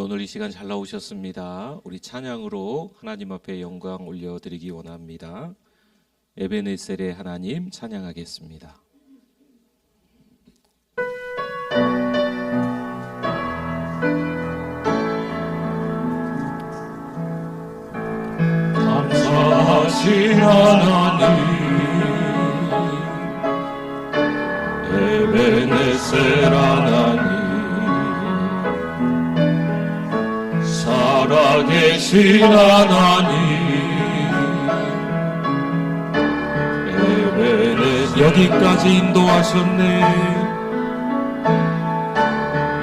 오늘 이 시간 잘 나오셨습니다. 우리 찬양으로 하나님 앞에 영광 올려드리기 원합니다. 에베네셀의 하나님 찬양하겠습니다. 감사하신 하나님 에베네셀 하나님 살아계신 하나님 에베네셀 여기까지 인도하셨네.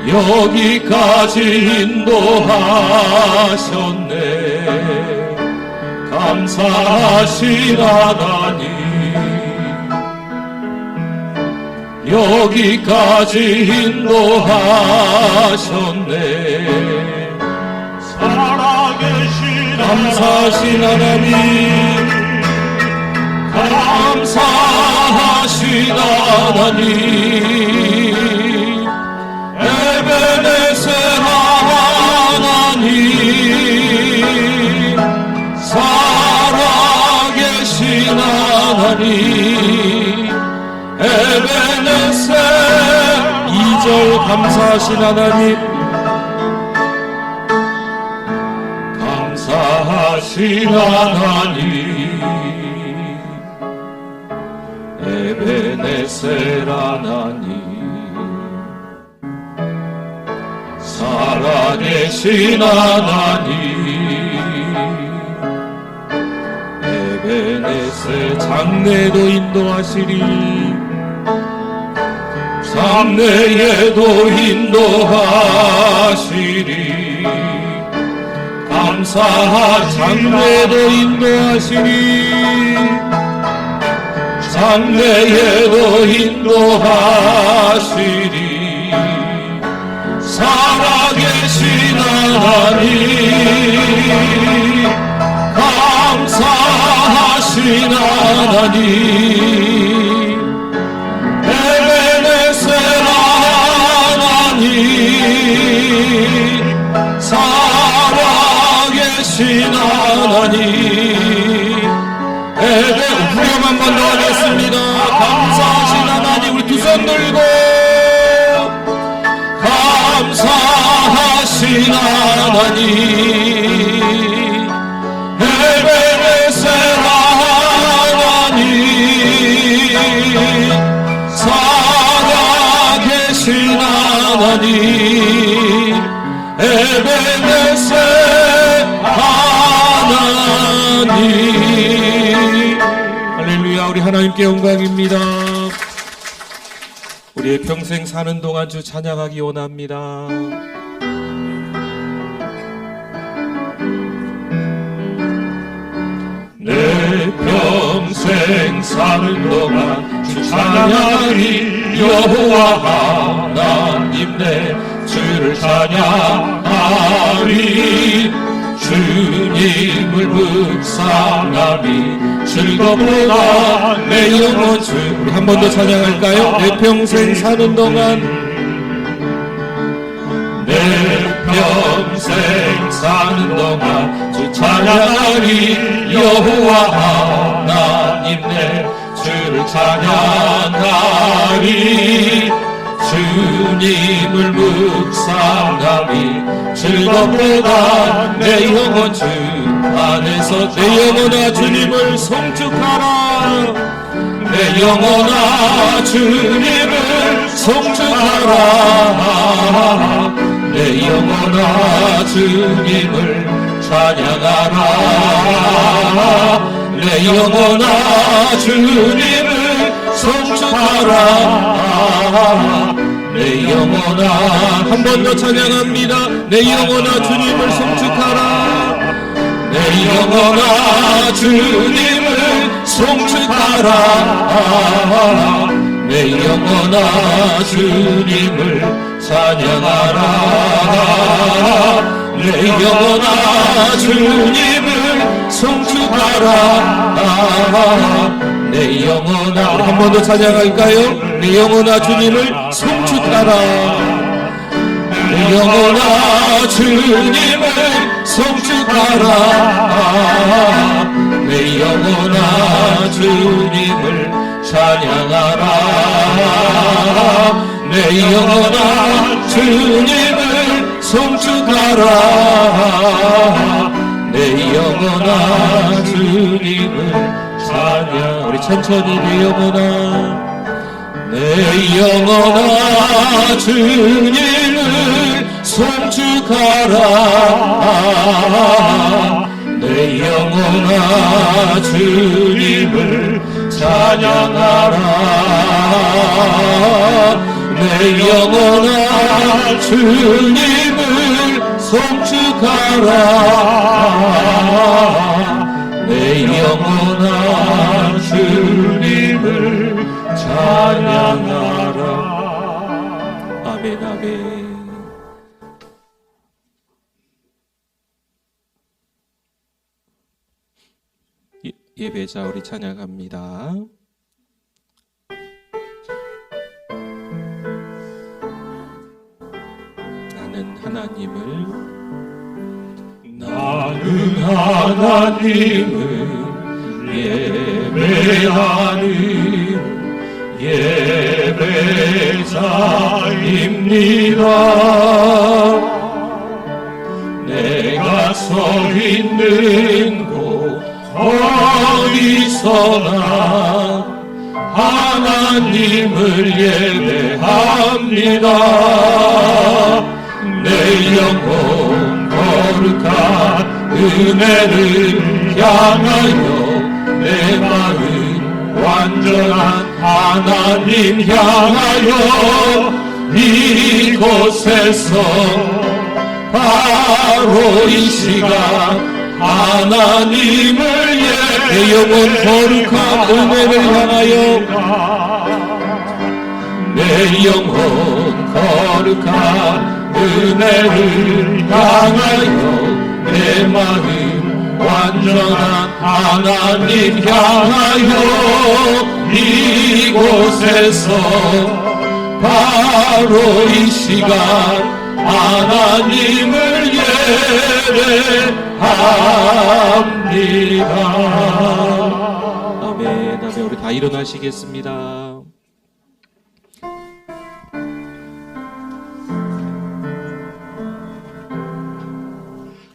여기까지 인도하셨네. 감사하신 하나님 여기까지 인도하셨네. 살아계신 감사하신 하나님 감사하신 하나님 에베네셀 하나님 살아계신 하나님 에베네셀 2절 감사하신 하나님 감사하신 하나님 에베네셀 하나님 살아계신 하나님 에베네셀 장래도 인도하시리. 장래에도 인도하시리. 장래도 인도하시리. 장래에도 인도하시리. 살아계신 하나님 감사하신 하나님 에베네셀 하나님 살아계신 하나님 후렴 한 번 더 하겠습니다. 감사하신 하나님 우리 두 손 들고 감사하신 하나님 에베네셀 하나님 살아계신 하나님 에베네셀 하나님. 할렐루야. 우리 하나님께 영광입니다. 우리의 평생 사는 동안 주 찬양하기 원합니다. 내 평생 사는 동안 주 찬양하리. 여호와 하나님 내 주를 찬양하리. 주님을 묵상하리. 즐겁도다 내 영혼 주. 우리 한 번 더 찬양할까요? 내 평생 사는 동안 내 평생 사는 동안 주 찬양하리. 여호와 하나님 내 주를 찬양하리. 주님을 묵상하리. 즐겁도다 내 영혼 주 안에서. 내 영혼아 주님을 송축하라. 내 영혼아 주님을 송축하라. 내 영혼아 주님을 찬양하라. 내 영혼아 주님을 송축하라. 내 영혼아 한 번 더 찬양합니다. 내 영혼아 주님을 송축하라. 내 영혼아 주님을 송축하라. 내 영혼아 주님을 찬양하라. 내 영혼아 주님을 송축하라. 내 영혼아. 한 번 더 찬양할까요? 내 영혼아 주님을 송축하라. 내 내 영혼아 주님을 송축하라 내 영혼아 주님을 찬양하라 내 영혼아 주님을 송축하라 내 영혼아 주님을 찬양 우리 천천히 내 영혼아 내 영혼아 주님을 송축하라 내 영혼아 주님을 찬양하라 내 영혼아 주님을 송축하라 내 영혼아 주님을 찬양하라 아멘 아멘. 예배자 우리 찬양합니다. 나는 하나님을 예배하는 예배자입니다. 내가 서 있는 곳 어디서나 하나님을 예배합니다. 내 영혼 거룩한 은혜를 향하여 내 마음 완전한 하나님 향하여 이곳에서 바로 이 시간 하나님을 내 영혼 거룩한 은혜를 향하여 내 영혼 거룩한 은혜를 향하여 내 마음 완전한 하나님 향하여 이곳에서 바로 이 시간 하나님을 예배합니다. 아멘 아멘. 우리 다 일어나시겠습니다.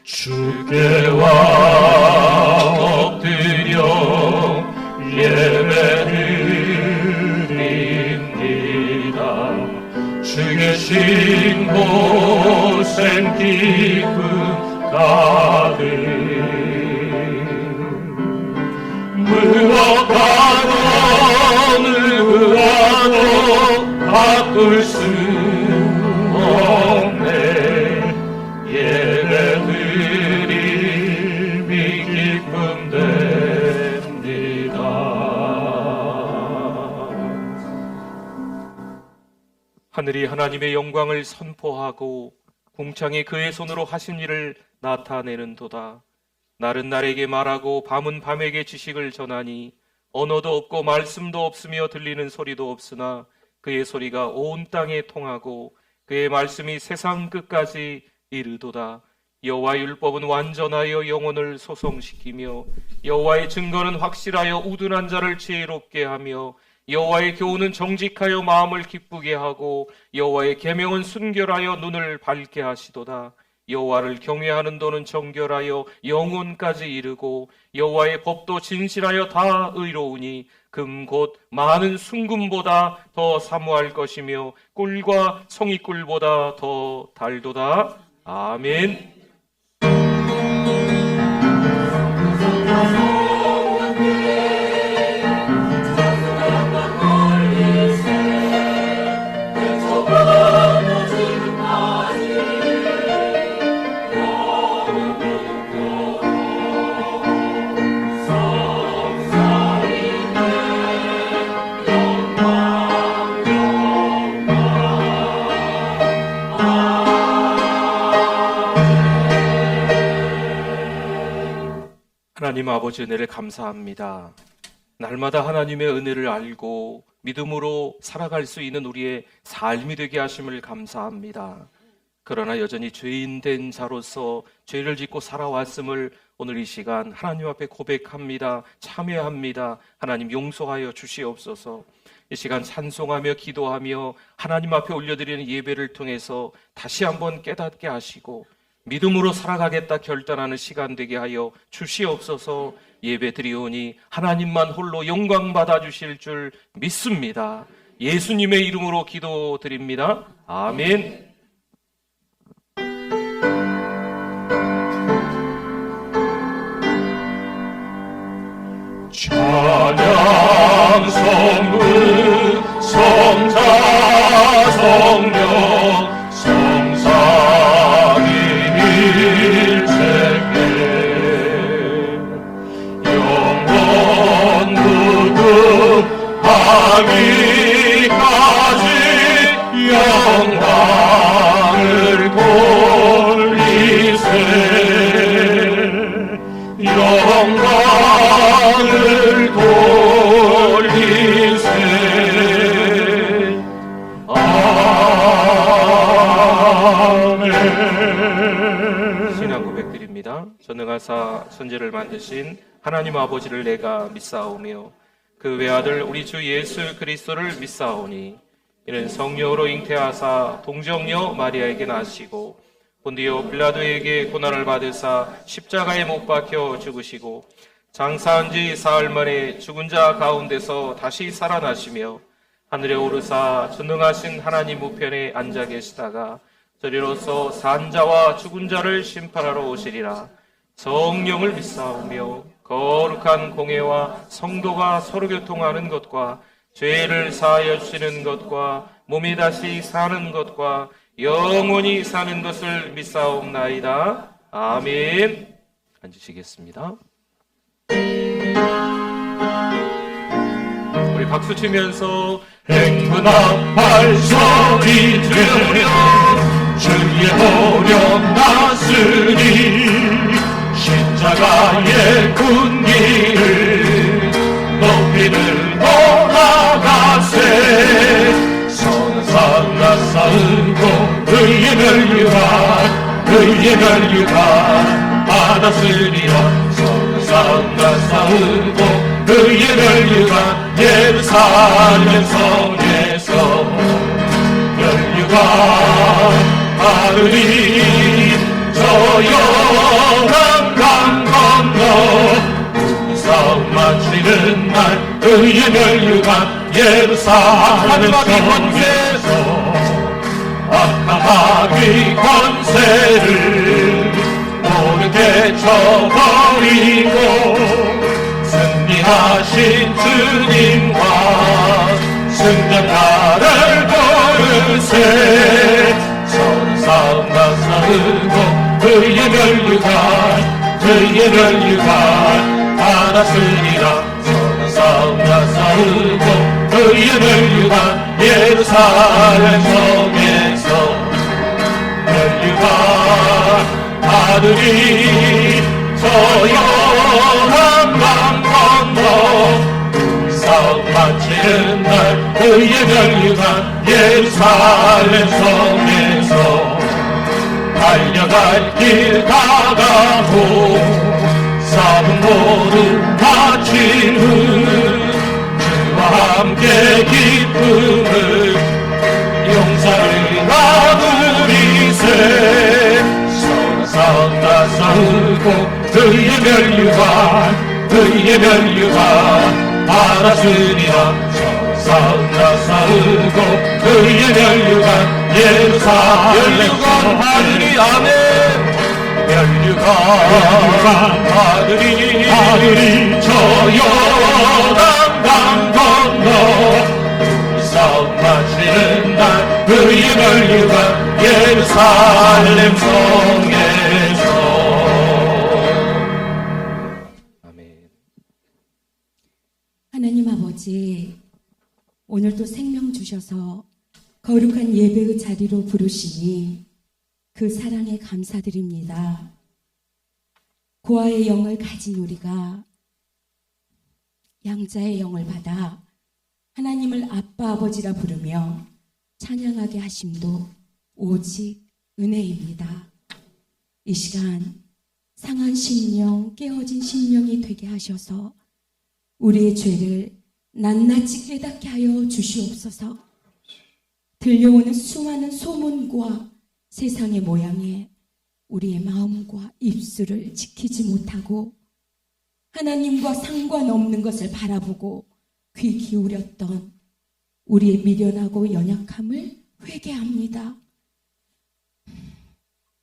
주께와 엎드려 예배드립니다. 주 계신 곳엔 기쁨 가득 무엇과도 누구와도 바꿀 수 없네. 예배드림이 기쁨 됩니다. 하늘이 하나님의 영광을 선포하고 궁창이 그의 손으로 하신 일을 나타내는도다. 날은 날에게 말하고 밤은 밤에게 지식을 전하니 언어도 없고 말씀도 없으며 들리는 소리도 없으나 그의 소리가 온 땅에 통하고 그의 말씀이 세상 끝까지 이르도다. 여호와의 율법은 완전하여 영혼을 소성시키며 여호와의 증거는 확실하여 우둔한 자를 지혜롭게 하며 여호와의 교훈은 정직하여 마음을 기쁘게 하고 여호와의 계명은 순결하여 눈을 밝게 하시도다. 여호와를 경외하는 도는 정결하여 영혼까지 이르고 여호와의 법도 진실하여 다 의로우니 금 곧 많은 순금보다 더 사모할 것이며 꿀과 송이꿀보다 더 달도다. 아멘. 하나님 아버지 은혜를 감사합니다. 날마다 하나님의 은혜를 알고 믿음으로 살아갈 수 있는 우리의 삶이 되게 하심을 감사합니다. 그러나 여전히 죄인 된 자로서 죄를 짓고 살아왔음을 오늘 이 시간 하나님 앞에 고백합니다. 참여합니다. 하나님 용서하여 주시옵소서. 이 시간 찬송하며 기도하며 하나님 앞에 올려드리는 예배를 통해서 다시 한번 깨닫게 하시고 믿음으로 살아가겠다 결단하는 시간 되게 하여 주시옵소서. 예배 드리오니 하나님만 홀로 영광 받아 주실 줄 믿습니다. 예수님의 이름으로 기도드립니다. 아멘. 찬양 성부 성자 성령 성삼위일체께 영원 무궁하기까지 영광을 돌리세 영광을 돌리세 아멘. 신앙 고백드립니다. 전능하사 천지를 만드신 하나님 아버지를 내가 믿사오며 그 외아들 우리 주 예수 그리스도를 믿사오니 이는 성령으로 잉태하사 동정녀 마리아에게 나시고 본디오 빌라도에게 고난을 받으사 십자가에 못 박혀 죽으시고 장사한 지 사흘 만에 죽은 자 가운데서 다시 살아나시며 하늘에 오르사 전능하신 하나님 우편에 앉아 계시다가 저리로서 산 자와 죽은 자를 심판하러 오시리라. 성령을 믿사오며 거룩한 공회와 성도가 서로 교통하는 것과 죄를 사하여 주시는 것과 몸이 다시 사는 것과 영원히 사는 것을 믿사옵나이다. 아멘. 앉으시겠습니다. 우리 박수 치면서 행군아 발소리 들으며 주의 보령 났으니 십자가의 군기를 높이 들고 나가세 선상나 싸우고 의의 멸류관 받았으리라 선상나 싸우고 의의 멸류관 예루살렘 성에서 멸류관 받으리 저 요단강 건너 싸움 마치는 날 의의 멸류관 예루살렘 성에서 악한 권세를 모르게 쳐버리고 승리하신 주님과 승전가를 부르세 서로 싸움과 싸우고 그의 멸류관 받았으리라 서로 싸움과 싸우고 그의 멸류관 예루살렘 성에서 멸류관 받으리 저 요단강 건너 싸움 마치는 날 그의 멸류관 예루살렘 성에서 달려갈 길 다가고 싸움 모두 마친 후 주와 함께 기쁨을 용사를 나누리세 싸움과 싸우고 그의 멸류관 받았으리라 싸움과 싸우고 그의 멸류관 예루살렘 받으리 아멘 멸류관 받으리 저 요단강 건너 싸움 마치는 날 그의 멸류관 예루살렘 성에서 아멘. 하나님 아버지, 오늘도 생명 주셔서 거룩한 예배의 자리로 부르시니 그 사랑에 감사드립니다. 고아의 영을 가진 우리가 양자의 영을 받아 하나님을 아빠 아버지라 부르며 찬양하게 하심도 오직 은혜입니다. 이 시간 상한 심령, 깨어진 심령이 되게 하셔서 우리의 죄를 낱낱이 깨닫게 하여 주시옵소서. 들려오는 수많은 소문과 세상의 모양에 우리의 마음과 입술을 지키지 못하고 하나님과 상관없는 것을 바라보고 귀 기울였던 우리의 미련하고 연약함을 회개합니다.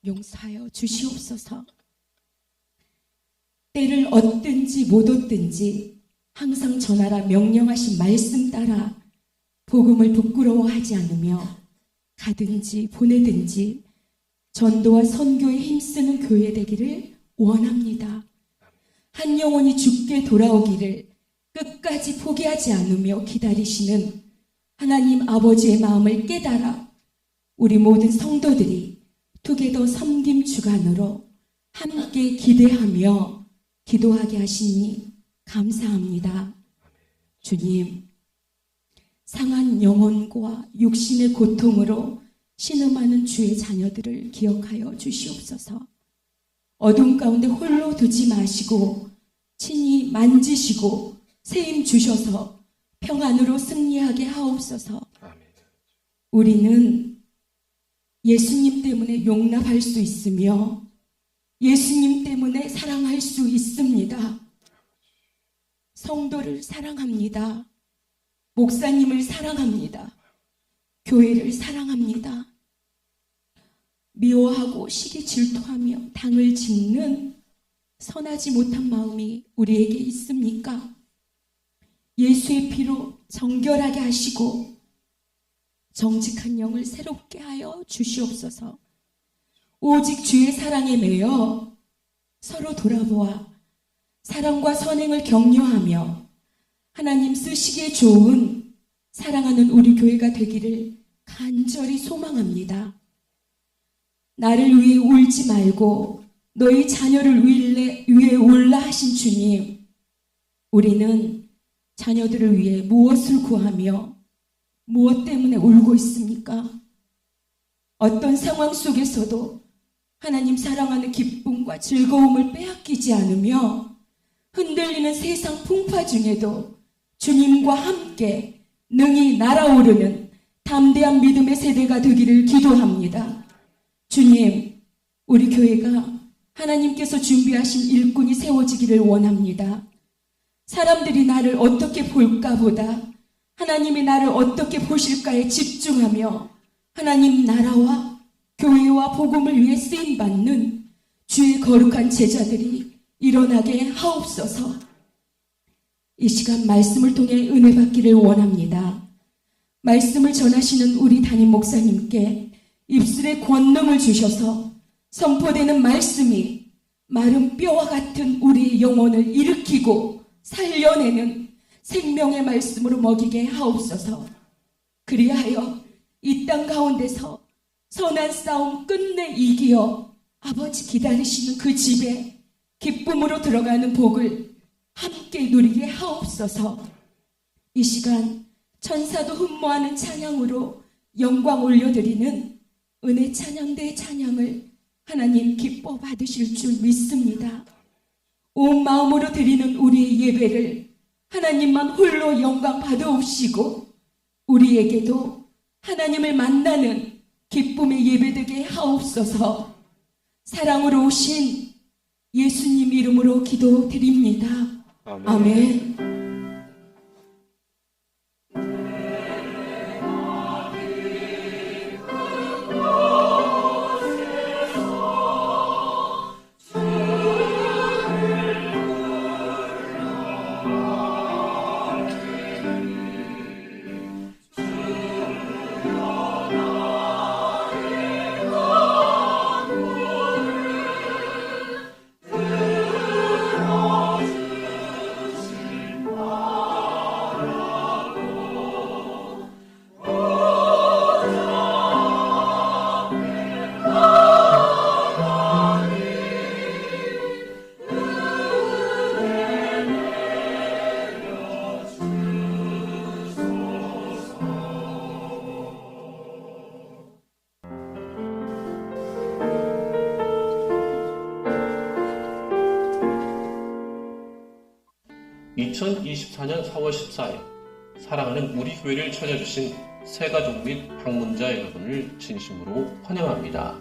용서하여 주시옵소서. 때를 얻든지 못 얻든지 항상 전하라 명령하신 말씀 따라 복음을 부끄러워하지 않으며 가든지 보내든지 전도와 선교에 힘쓰는 교회 되기를 원합니다. 한 영혼이 죽게 돌아오기를 끝까지 포기하지 않으며 기다리시는 하나님 아버지의 마음을 깨달아 우리 모든 성도들이 투게더 섬김 주간으로 함께 기대하며 기도하게 하시니 감사합니다. 주님, 상한 영혼과 육신의 고통으로 신음하는 주의 자녀들을 기억하여 주시옵소서. 어둠 가운데 홀로 두지 마시고 친히 만지시고 세임 주셔서 평안으로 승리하게 하옵소서. 우리는 예수님 때문에 용납할 수 있으며 예수님 때문에 사랑할 수 있습니다. 성도를 사랑합니다. 목사님을 사랑합니다. 교회를 사랑합니다. 미워하고 시기 질투하며 당을 짓는 선하지 못한 마음이 우리에게 있습니까? 예수의 피로 정결하게 하시고 정직한 영을 새롭게 하여 주시옵소서. 오직 주의 사랑에 매여 서로 돌아보아 사랑과 선행을 격려하며 하나님 쓰시기에 좋은 사랑하는 우리 교회가 되기를 간절히 소망합니다. 나를 위해 울지 말고 너희 자녀를 위해 울라 하신 주님, 우리는 자녀들을 위해 무엇을 구하며 무엇 때문에 울고 있습니까? 어떤 상황 속에서도 하나님 사랑하는 기쁨과 즐거움을 빼앗기지 않으며 흔들리는 세상 풍파 중에도 주님과 함께 능히 날아오르는 담대한 믿음의 세대가 되기를 기도합니다. 주님, 우리 교회가 하나님께서 준비하신 일꾼이 세워지기를 원합니다. 사람들이 나를 어떻게 볼까 보다 하나님이 나를 어떻게 보실까에 집중하며 하나님 나라와 교회와 복음을 위해 쓰임받는 주의 거룩한 제자들이 일어나게 하옵소서. 이 시간 말씀을 통해 은혜 받기를 원합니다. 말씀을 전하시는 우리 담임 목사님께 입술에 권능을 주셔서 선포되는 말씀이 마른 뼈와 같은 우리의 영혼을 일으키고 살려내는 생명의 말씀으로 먹이게 하옵소서. 그리하여 이 땅 가운데서 선한 싸움 끝내 이기어 아버지 기다리시는 그 집에 기쁨으로 들어가는 복을 함께 누리게 하옵소서. 이 시간 천사도 흠모하는 찬양으로 영광 올려드리는 은혜 찬양대의 찬양을 하나님 기뻐 받으실 줄 믿습니다. 온 마음으로 드리는 우리의 예배를 하나님만 홀로 영광 받아오시고 우리에게도 하나님을 만나는 기쁨의 예배되게 하옵소서. 사랑으로 오신 예수님 이름으로 기도드립니다. 아멘. 2024년 4월 14일 사랑하는 우리 교회를 찾아주신 새가족 및 방문자 여러분을 진심으로 환영합니다.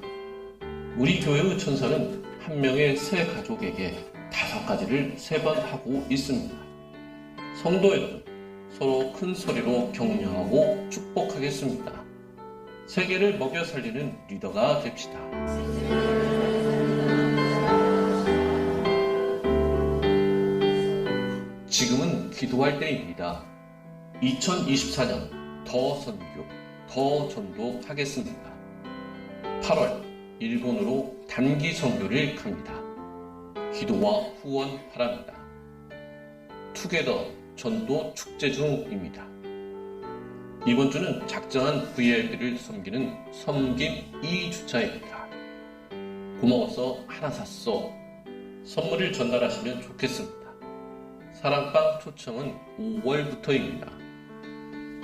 우리 교회의 천사는 한 명의 새 가족에게 5가지를 3번 하고 있습니다. 성도 여러분, 서로 큰 소리로 격려하고 축복하겠습니다. 세계를 먹여 살리는 리더가 됩시다. 지금은 기도할 때입니다. 2024년 더 선교, 더 전도하겠습니다. 8월 일본으로 단기 선교를 갑니다. 기도와 후원 바랍니다. 투게더 전도 축제 중입니다. 이번 주는 작정한 VIP를 섬기는 섬김 2주차입니다. 고마워서 하나 샀어. 선물을 전달하시면 좋겠습니다. 사랑방 초청은 5월부터입니다.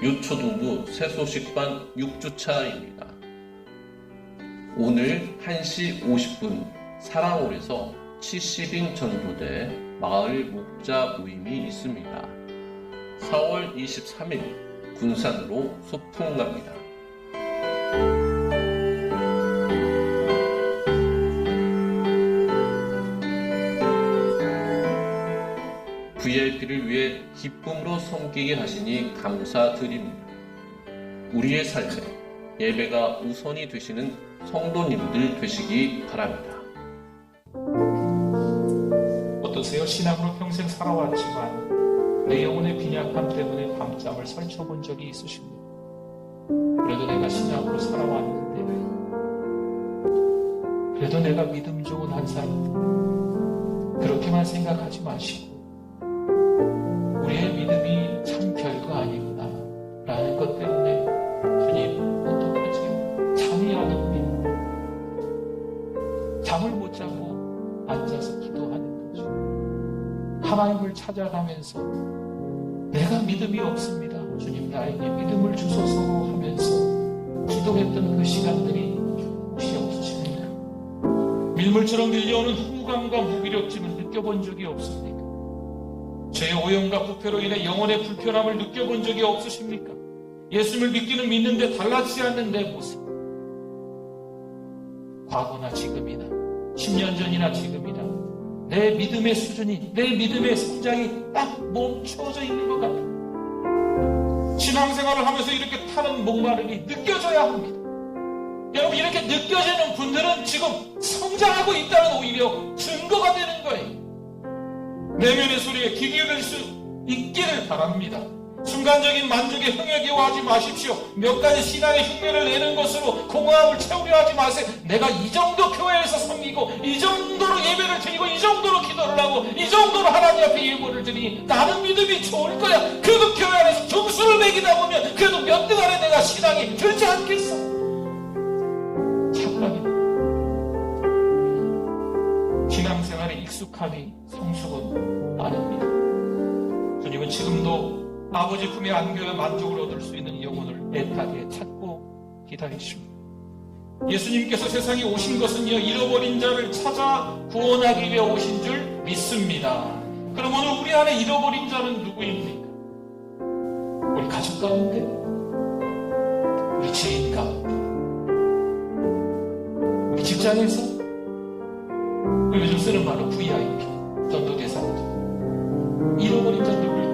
유초등부 새소식반 6주차입니다. 오늘 1시 50분 사랑홀에서 70인 전도대 마을 목자 모임이 있습니다. 4월 23일 군산으로 소풍 갑니다. VIP를 위해 기쁨으로 섬기게 하시니 감사드립니다. 우리의 삶에 예배가 우선이 되시는 성도님들 되시기 바랍니다. 어떠세요? 신앙으로 평생 살아왔지만 내 영혼의 빈약함 때문에 밤잠을 설쳐본 적이 있으십니까? 그래도 내가 신앙으로 살아왔는데 그래도 내가 믿음 좋은 한 사람, 그렇게만 생각하지 마시고 우리의 믿음이 참 별거 아니구나 라는 것 때문에 주님 어떡하지? 잠이 안 옵니다. 잠을 못 자고 앉아서 기도하는 거죠. 하나님을 찾아가면서 내가 믿음이 없습니다. 주님 나에게 믿음을 주소서 하면서 기도했던 그 시간들이 혹시 없으십니까? 밀물처럼 밀려오는 허무감과 무기력짐을 느껴본 적이 없습니까? 죄의 오염과 부패로 인해 영혼의 불편함을 느껴본 적이 없으십니까? 예수님을 믿기는 믿는데 달라지지 않는 내 모습. 과거나 지금이나 10년 전이나 지금이나 내 믿음의 수준이, 내 믿음의 성장이 딱 멈춰져 있는 것 같아요. 신앙생활을 하면서 이렇게 타는 목마름이 느껴져야 합니다. 여러분, 이렇게 느껴지는 분들은 지금 성장하고 있다는 오히려 증거가 되는 거예요. 내면의 소리에 귀 기울일 수 있기를 바랍니다. 순간적인 만족에 흥에기워하지 마십시오. 몇 가지 신앙의 흉내를 내는 것으로 공허함을 채우려 하지 마세요. 내가 이 정도 교회에서 섬기고 이 정도로 예배를 드리고 이 정도로 기도를 하고 이 정도로 하나님 앞에 예물을 드리니 나는 믿음이 좋을 거야. 그래도 교회 안에서 점수를 매기다 보면 그래도 몇 등 안에 내가 신앙이 들지 않겠어. 착각입니다. 신앙생활에 익숙함이 성숙은 아닙니다. 주님은 지금도 아버지 품에 안겨야 만족을 얻을 수 있는 영혼을 애타게 찾고 기다리십니다. 예수님께서 세상에 오신 것은요, 잃어버린 자를 찾아 구원하기 위해 오신 줄 믿습니다. 그럼 오늘 우리 안에 잃어버린 자는 누구입니까? 우리 가족 가운데, 우리 지인 가운데, 우리 직장에서, 요즘 쓰는 말로 VIP, 전도 대상자. 잃어버린 자 누구일까요?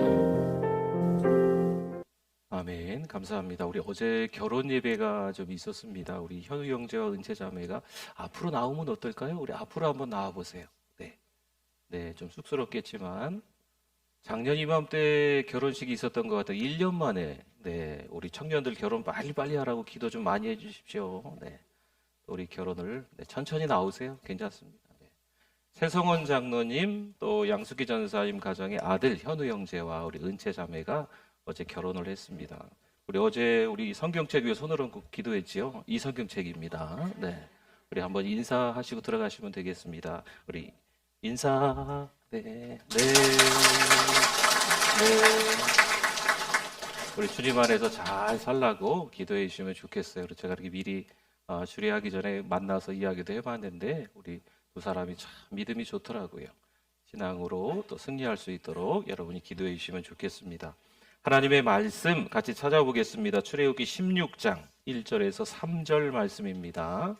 아멘. 감사합니다. 우리 어제 결혼 예배가 좀 있었습니다. 우리 현우 형제와 은채 자매가 앞으로 나오면 어떨까요? 우리 앞으로 한번 나와 보세요. 네, 좀 쑥스럽겠지만 작년 이맘때 결혼식이 있었던 것 같아요. 1년 만에. 네, 우리 청년들 결혼 빨리 하라고 기도 좀 많이 해주십시오. 네, 우리 결혼을 천천히 나오세요. 괜찮습니다. 새성원 장로님, 또 양수기 전사님 가정의 아들 현우 형제와 우리 은채 자매가 어제 결혼을 했습니다. 우리 어제 우리 성경책 위에 손을 얹고 기도했지요. 이 성경책입니다. 네, 우리 한번 인사하시고 들어가시면 되겠습니다. 우리 인사. 네. 우리 주님 안에서 잘 살라고 기도해 주시면 좋겠어요. 그리고 제가 이렇게 미리 주례하기 전에 만나서 이야기도 해봤는데 우리 두 사람이 참 믿음이 좋더라고요. 신앙으로 또 승리할 수 있도록 여러분이 기도해 주시면 좋겠습니다. 하나님의 말씀 같이 찾아보겠습니다. 출애굽기 16장 1절에서 3절 말씀입니다.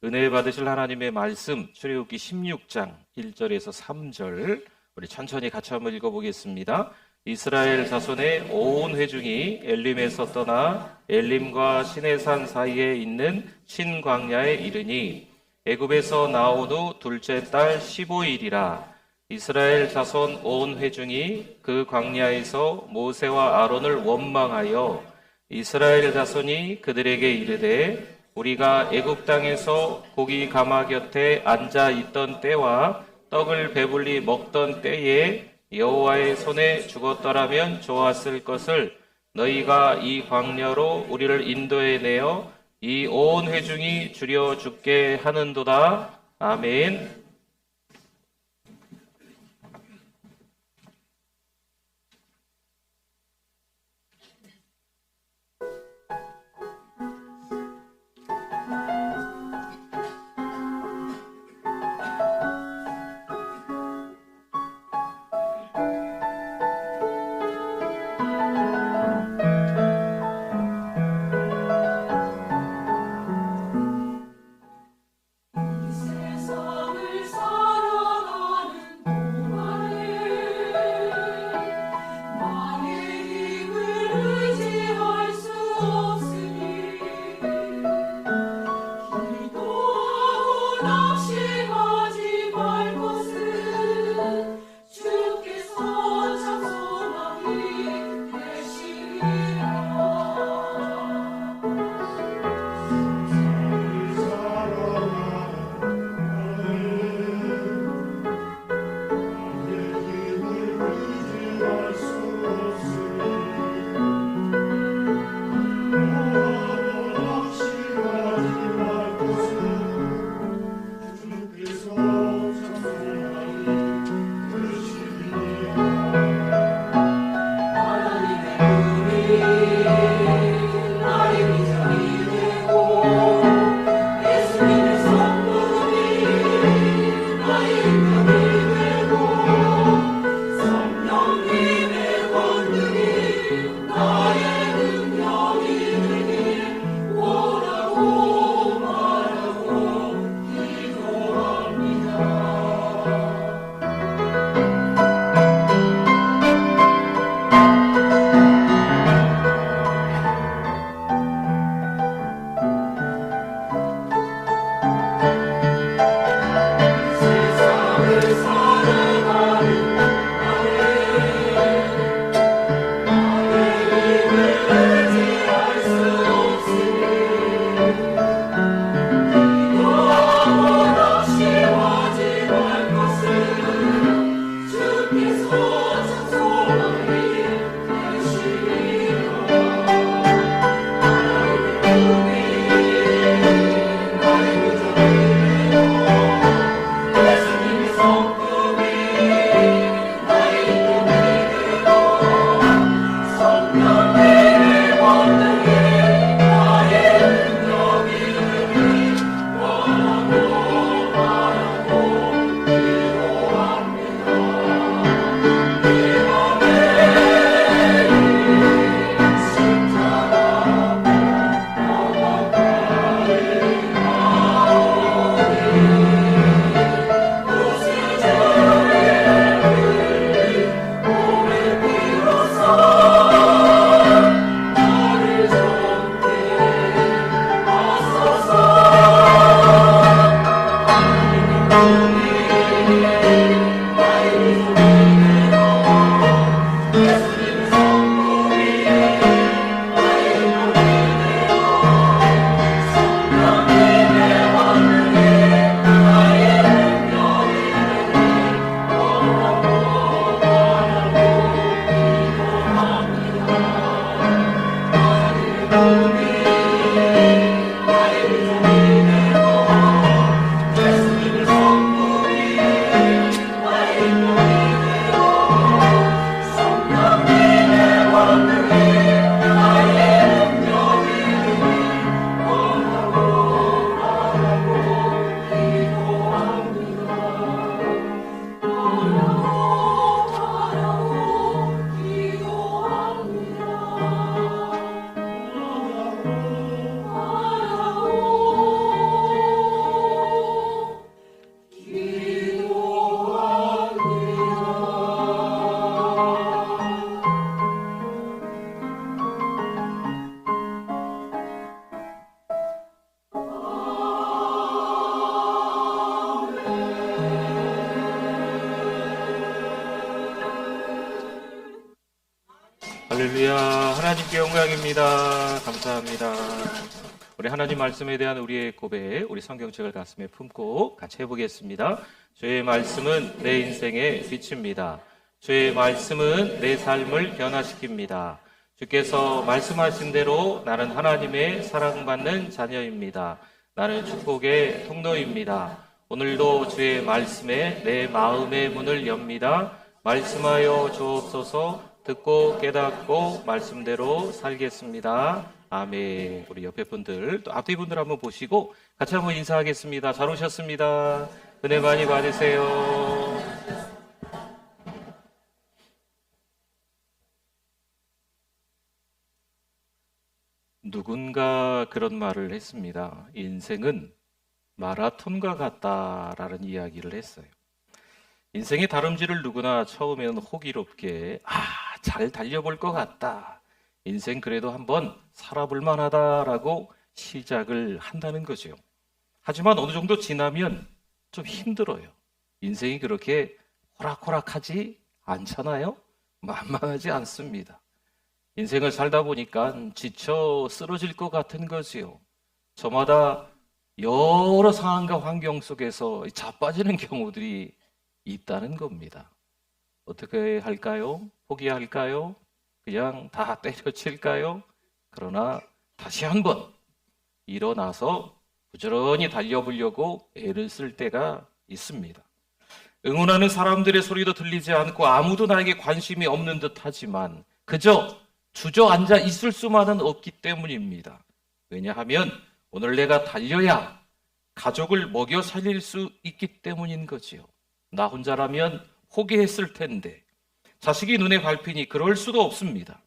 은혜 받으실 하나님의 말씀 출애굽기 16장 1절에서 3절 우리 천천히 같이 한번 읽어보겠습니다. 이스라엘 자손의 온 회중이 엘림에서 떠나 엘림과 시내산 사이에 있는 신광야에 이르니 애굽에서 나온 후 둘째 달 15일이라. 이스라엘 자손 온 회중이 그 광야에서 모세와 아론을 원망하여 이스라엘 자손이 그들에게 이르되 우리가 애굽 땅에서 고기 가마 곁에 앉아 있던 때와 떡을 배불리 먹던 때에 여호와의 손에 죽었더라면 좋았을 것을 너희가 이 광야로 우리를 인도해 내어 이 온 회중이 줄여 죽게 하는도다. 아멘. 세상을 하나님께 영광입니다. 감사합니다. 우리 하나님 말씀에 대한 우리의 고백, 우리 성경책을 가슴에 품고 같이 해보겠습니다. 주의 말씀은 내 인생의 빛입니다. 주의 말씀은 내 삶을 변화시킵니다. 주께서 말씀하신 대로 나는 하나님의 사랑받는 자녀입니다. 나는 축복의 통로입니다. 오늘도 주의 말씀에 내 마음의 문을 엽니다. 말씀하여 주옵소서. 듣고 깨닫고 말씀대로 살겠습니다. 아멘. 우리 옆에 분들, 또 앞뒤 분들 한번 보시고 같이 한번 인사하겠습니다. 잘 오셨습니다. 은혜 많이 받으세요. 누군가 그런 말을 했습니다. 인생은 마라톤과 같다라는 이야기를 했어요. 인생의 다름질을 누구나 처음에는 호기롭게 잘 달려볼 것 같다. 인생 그래도 한번 살아볼 만하다라고 시작을 한다는 거죠. 하지만 어느 정도 지나면 좀 힘들어요. 인생이 그렇게 호락호락하지 않잖아요. 만만하지 않습니다. 인생을 살다 보니까 지쳐 쓰러질 것 같은 거지요. 저마다 여러 상황과 환경 속에서 자빠지는 경우들이 있다는 겁니다. 어떻게 할까요? 포기할까요? 그냥 다 때려칠까요? 그러나 다시 한번 일어나서 부지런히 달려보려고 애를 쓸 때가 있습니다. 응원하는 사람들의 소리도 들리지 않고 아무도 나에게 관심이 없는 듯 하지만 그저 주저앉아 있을 수만은 없기 때문입니다. 왜냐하면 오늘 내가 달려야 가족을 먹여 살릴 수 있기 때문인 거지요. 나 혼자라면 포기했을 텐데 자식이 눈에 밟히니 그럴 수도 없습니다.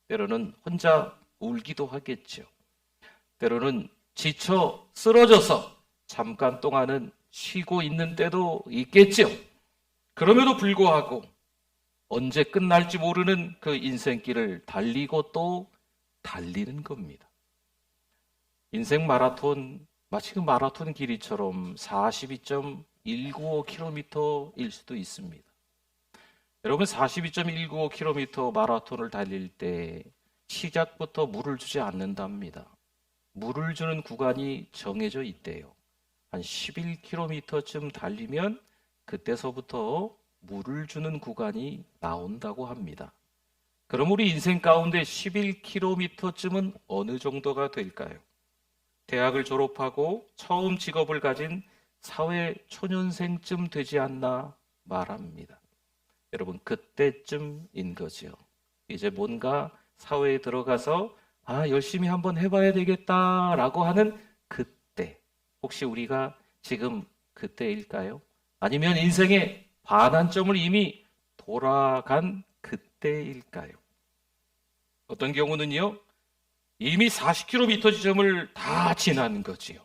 때로는 혼자 울기도 하겠죠. 때로는 지쳐 쓰러져서 잠깐 동안은 쉬고 있는 때도 있겠죠. 그럼에도 불구하고 언제 끝날지 모르는 그 인생길을 달리고 또 달리는 겁니다. 인생 마라톤, 마치 그 마라톤 길이처럼 42.195km일 수도 있습니다. 여러분 42.195km 마라톤을 달릴 때 시작부터 물을 주지 않는답니다. 물을 주는 구간이 정해져 있대요. 한 11km쯤 달리면 그때서부터 물을 주는 구간이 나온다고 합니다. 그럼 우리 인생 가운데 11km쯤은 어느 정도가 될까요? 대학을 졸업하고 처음 직업을 가진 사회 초년생쯤 되지 않나 말합니다. 여러분 그때쯤인 거죠. 이제 뭔가 사회에 들어가서 열심히 한번 해봐야 되겠다라고 하는 그때. 혹시 우리가 지금 그때일까요? 아니면 인생의 반환점을 이미 돌아간 그때일까요? 어떤 경우는요, 이미 40km 지점을 다 지난 거지요.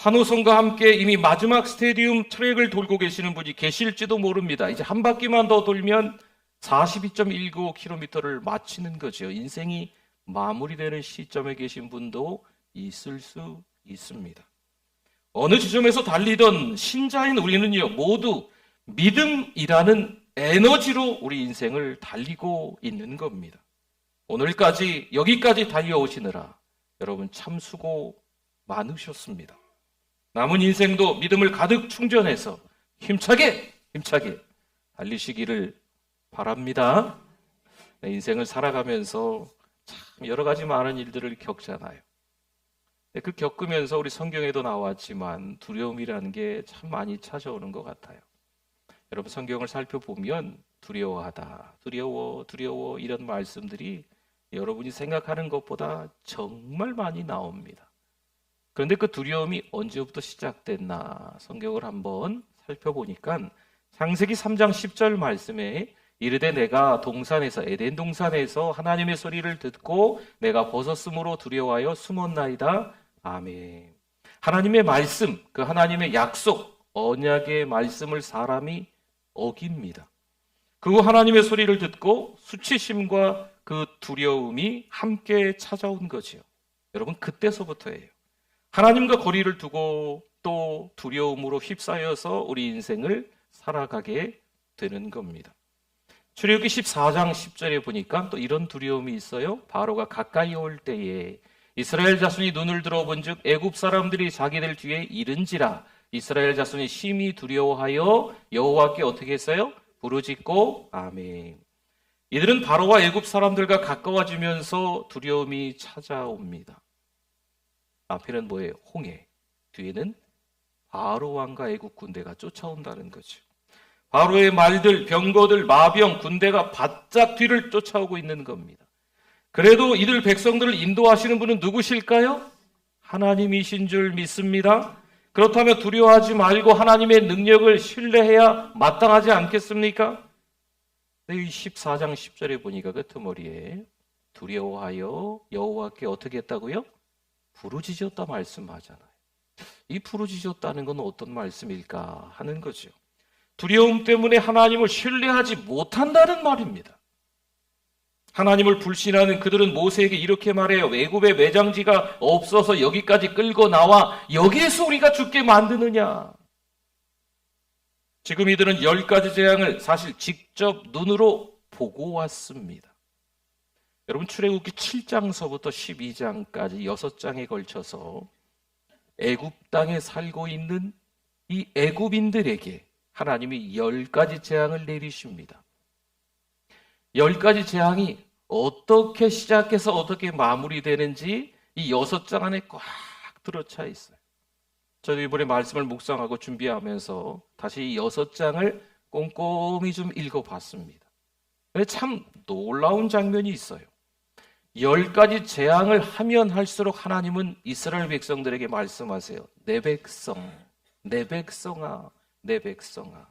환호성과 함께 이미 마지막 스테디움 트랙을 돌고 계시는 분이 계실지도 모릅니다. 이제 한 바퀴만 더 돌면 42.195km를 마치는 거죠. 인생이 마무리되는 시점에 계신 분도 있을 수 있습니다. 어느 지점에서 달리던 신자인 우리는요, 모두 믿음이라는 에너지로 우리 인생을 달리고 있는 겁니다. 오늘까지 여기까지 달려오시느라 여러분 참 수고 많으셨습니다. 남은 인생도 믿음을 가득 충전해서 힘차게 달리시기를 바랍니다. 인생을 살아가면서 참 여러 가지 많은 일들을 겪잖아요. 그 겪으면서 우리 성경에도 나왔지만 두려움이라는 게 참 많이 찾아오는 것 같아요. 여러분 성경을 살펴보면 두려워하다, 두려워 이런 말씀들이 여러분이 생각하는 것보다 정말 많이 나옵니다. 그런데 그 두려움이 언제부터 시작됐나 성경을 한번 살펴보니까 창세기 3장 10절 말씀에 이르되 내가 동산에서 에덴 동산에서 하나님의 소리를 듣고 내가 벗었으므로 두려워하여 숨었나이다. 아멘. 하나님의 말씀, 그 하나님의 약속, 언약의 말씀을 사람이 어깁니다. 그 하나님의 소리를 듣고 수치심과 그 두려움이 함께 찾아온 거지요. 여러분 그때서부터예요. 하나님과 거리를 두고 또 두려움으로 휩싸여서 우리 인생을 살아가게 되는 겁니다. 출애굽기 14장 10절에 보니까 또 이런 두려움이 있어요. 바로가 가까이 올 때에 이스라엘 자손이 눈을 들어본즉 애굽 사람들이 자기들 뒤에 이른지라. 이스라엘 자손이 심히 두려워하여 여호와께 어떻게 했어요? 부르짖고 아멘. 이들은 바로와 애굽 사람들과 가까워지면서 두려움이 찾아옵니다. 앞에는 뭐예요? 홍해. 뒤에는 바로 왕과 애굽 군대가 쫓아온다는 거죠. 바로의 말들, 병거들, 마병, 군대가 바짝 뒤를 쫓아오고 있는 겁니다. 그래도 이들 백성들을 인도하시는 분은 누구실까요? 하나님이신 줄 믿습니다. 그렇다면 두려워하지 말고 하나님의 능력을 신뢰해야 마땅하지 않겠습니까? 이 14장 10절에 보니까 끄트머리에 두려워하여 여호와께 어떻게 했다고요? 부르짖었다 말씀하잖아요. 이 부르짖었다는 건 어떤 말씀일까 하는 거죠. 두려움 때문에 하나님을 신뢰하지 못한다는 말입니다. 하나님을 불신하는 그들은 모세에게 이렇게 말해요. 애굽에 매장지가 없어서 여기까지 끌고 나와 여기에서 우리가 죽게 만드느냐. 지금 이들은 10가지 재앙을 사실 직접 눈으로 보고 왔습니다. 여러분 출애굽기 7장서부터 12장까지 6장에 걸쳐서 애굽 땅에 살고 있는 이 애굽인들에게 하나님이 10가지 재앙을 내리십니다. 10가지 재앙이 어떻게 시작해서 어떻게 마무리되는지 이 6장 안에 꽉 들어차 있어요. 저도 이번에 말씀을 묵상하고 준비하면서 다시 이 6장을 꼼꼼히 좀 읽어봤습니다. 근데 참 놀라운 장면이 있어요. 10가지 재앙을 하면 할수록 하나님은 이스라엘 백성들에게 말씀하세요. 내 백성, 내 백성아, 내 백성아.